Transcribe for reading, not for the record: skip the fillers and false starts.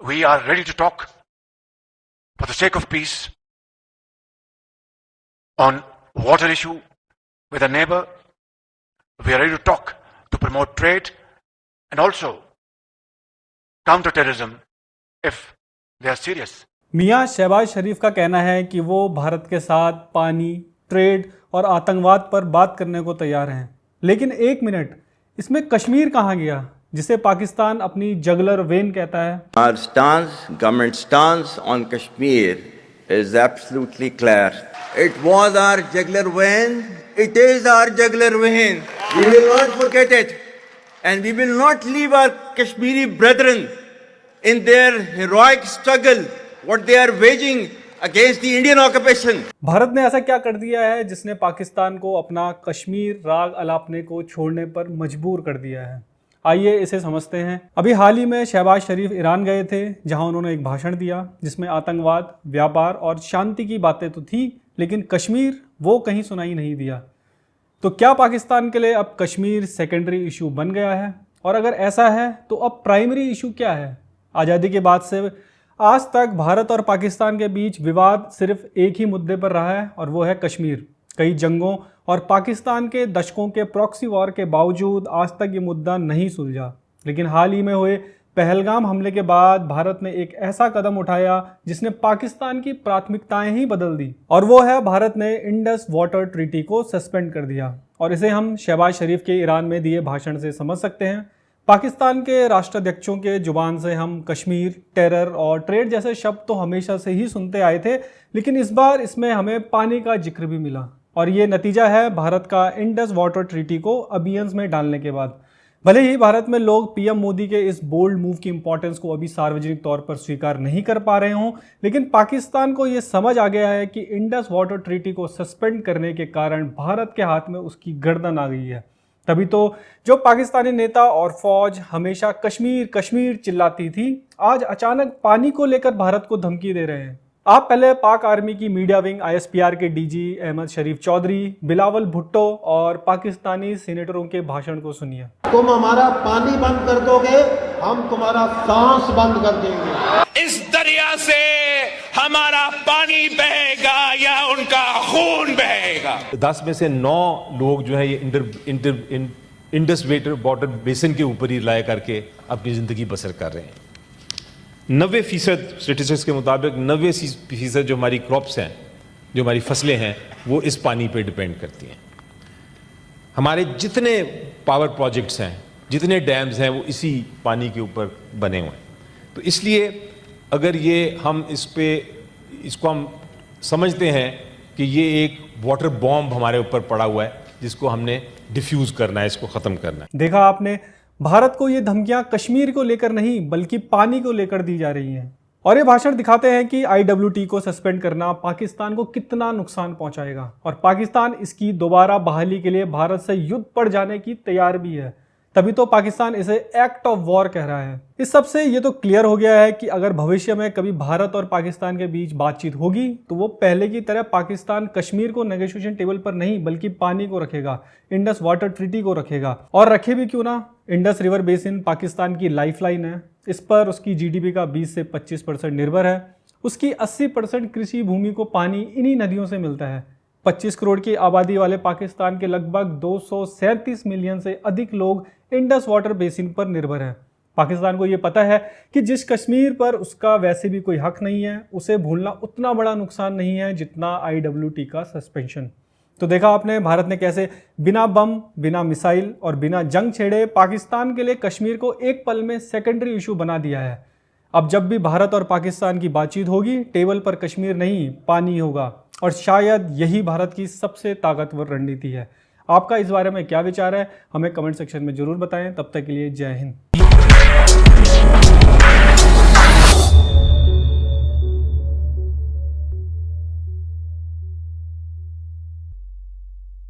we are ready to talk for the sake of peace on water issue with a neighbor. We are ready to talk to promote trade and also counter terrorism if they are serious. मियां शहबाज शरीफ का कहना है कि वो भारत के साथ पानी, trade और आतंकवाद पर बात करने को तैयार हैं। लेकिन एक मिनट, इसमें कश्मीर कहाँ गया, जिसे पाकिस्तान अपनी जगलर वेन कहता है? Our stance, government stance on Kashmir is absolutely clear. It was our jugular vein. It is our jugular vein. We will not forget it, and we will not leave our Kashmiri brethren in their heroic struggle, what they are waging against the Indian occupation. Bharat ने ऐसा क्या कर दिया है जिसने पाकिस्तान को अपना कश्मीर राग अलापने को छोड़ने पर मजबूर कर दिया है? आइए इसे समझते हैं। अभी हाल ही में शहबाज शरीफ ईरान गए थे, जहां उन्होंने एक भाषण दिया जिसमें आतंकवाद, व्यापार और शांति की बातें तो थी, लेकिन कश्मीर वो कहीं सुनाई नहीं दिया। तो क्या पाकिस्तान के लिए अब कश्मीर सेकेंडरी इशू बन गया है? और अगर ऐसा है तो अब प्राइमरी इशू क्या है? आज़ादी के बाद से आज तक भारत और पाकिस्तान के बीच विवाद सिर्फ एक ही मुद्दे पर रहा है, और वो है कश्मीर। कई जंगों और पाकिस्तान के दशकों के प्रॉक्सी वॉर के बावजूद आज तक ये मुद्दा नहीं सुलझा। लेकिन हाल ही में हुए पहलगाम हमले के बाद भारत ने एक ऐसा कदम उठाया जिसने पाकिस्तान की प्राथमिकताएं ही बदल दी, और वो है भारत ने इंडस वाटर ट्रीटी को सस्पेंड कर दिया। और इसे हम शहबाज शरीफ के ईरान में दिए भाषण से समझ सकते हैं। पाकिस्तान के राष्ट्राध्यक्षों के जुबान से हम कश्मीर, टेरर और ट्रेड जैसे शब्द तो हमेशा से ही सुनते आए थे, लेकिन इस बार इसमें हमें पानी का जिक्र भी मिला, और ये नतीजा है भारत का इंडस वाटर ट्रीटी को अबियंस में डालने के बाद। भले ही भारत में लोग पीएम मोदी के इस बोल्ड मूव की इंपॉर्टेंस को अभी सार्वजनिक तौर पर स्वीकार नहीं कर पा रहे हों, लेकिन पाकिस्तान को ये समझ आ गया है कि इंडस वाटर ट्रीटी को सस्पेंड करने के कारण भारत के हाथ में उसकी गर्दन आ गई है। तभी तो जो पाकिस्तानी नेता और फौज हमेशा कश्मीर कश्मीर चिल्लाती थी, आज अचानक पानी को लेकर भारत को धमकी दे रहे हैं। आप पहले पाक आर्मी की मीडिया विंग ISPR के डीजी अहमद शरीफ चौधरी, बिलावल भुट्टो और पाकिस्तानी सीनेटरों के भाषण को सुनिए। तुम हमारा पानी बंद कर दोगे, हम तुम्हारा सांस बंद कर देंगे। इस दरिया से हमारा पानी बहेगा या उनका खून बहेगा। 10 में से 9 लोग जो है ये इंडस वाटर बेसिन के ऊपर ही रिलाय करके अपनी जिंदगी बसर कर रहे हैं। 90% स्टेटिस्टिक्स के मुताबिक 90% जो हमारी क्रॉप्स हैं, जो हमारी फसलें हैं, वो इस पानी पे डिपेंड करती हैं। हमारे जितने पावर प्रोजेक्ट्स हैं, जितने डैम्स हैं, वो इसी पानी के ऊपर बने हुए हैं। तो इसलिए अगर ये हम इसको हम समझते हैं कि ये एक वाटर बॉम्ब हमारे ऊपर पड़ा हुआ है, जिसको हमने डिफ्यूज करना है, इसको ख़त्म करना है। देखा आपने, भारत को ये धमकियां कश्मीर को लेकर नहीं बल्कि पानी को लेकर दी जा रही हैं। और ये भाषण दिखाते हैं कि IWT को सस्पेंड करना पाकिस्तान को कितना नुकसान पहुंचाएगा, और पाकिस्तान इसकी दोबारा बहाली के लिए भारत से युद्ध पड़ जाने की तैयार भी है। तभी तो पाकिस्तान इसे एक्ट ऑफ वॉर कह रहा है। इस सब से ये तो क्लियर हो गया है कि अगर भविष्य में कभी भारत और पाकिस्तान के बीच बातचीत होगी तो वो पहले की तरह पाकिस्तान कश्मीर को नेगोशिएशन टेबल पर नहीं बल्कि पानी को रखेगा, इंडस वाटर ट्रीटी को रखेगा। और रखे भी क्यों ना, इंडस रिवर बेसिन पाकिस्तान की लाइफलाइन है। इस पर उसकी GDP का 20 से 25% निर्भर है। उसकी 80% कृषि भूमि को पानी इन्हीं नदियों से मिलता है। 25 करोड़ की आबादी वाले पाकिस्तान के लगभग 237 मिलियन से अधिक लोग इंडस वाटर बेसिन पर निर्भर हैं। पाकिस्तान को ये पता है कि जिस कश्मीर पर उसका वैसे भी कोई हक नहीं है, उसे भूलना उतना बड़ा नुकसान नहीं है जितना IWT का सस्पेंशन। तो देखा आपने भारत ने कैसे बिना बम, बिना मिसाइल और बिना जंग छेड़े पाकिस्तान के लिए कश्मीर को एक पल में सेकेंडरी इशू बना दिया है। अब जब भी भारत और पाकिस्तान की बातचीत होगी, टेबल पर कश्मीर नहीं पानी होगा, और शायद यही भारत की सबसे ताकतवर रणनीति है। आपका इस बारे में क्या विचार है, हमें कमेंट सेक्शन में जरूर बताएं। तब तक के लिए जय हिंद।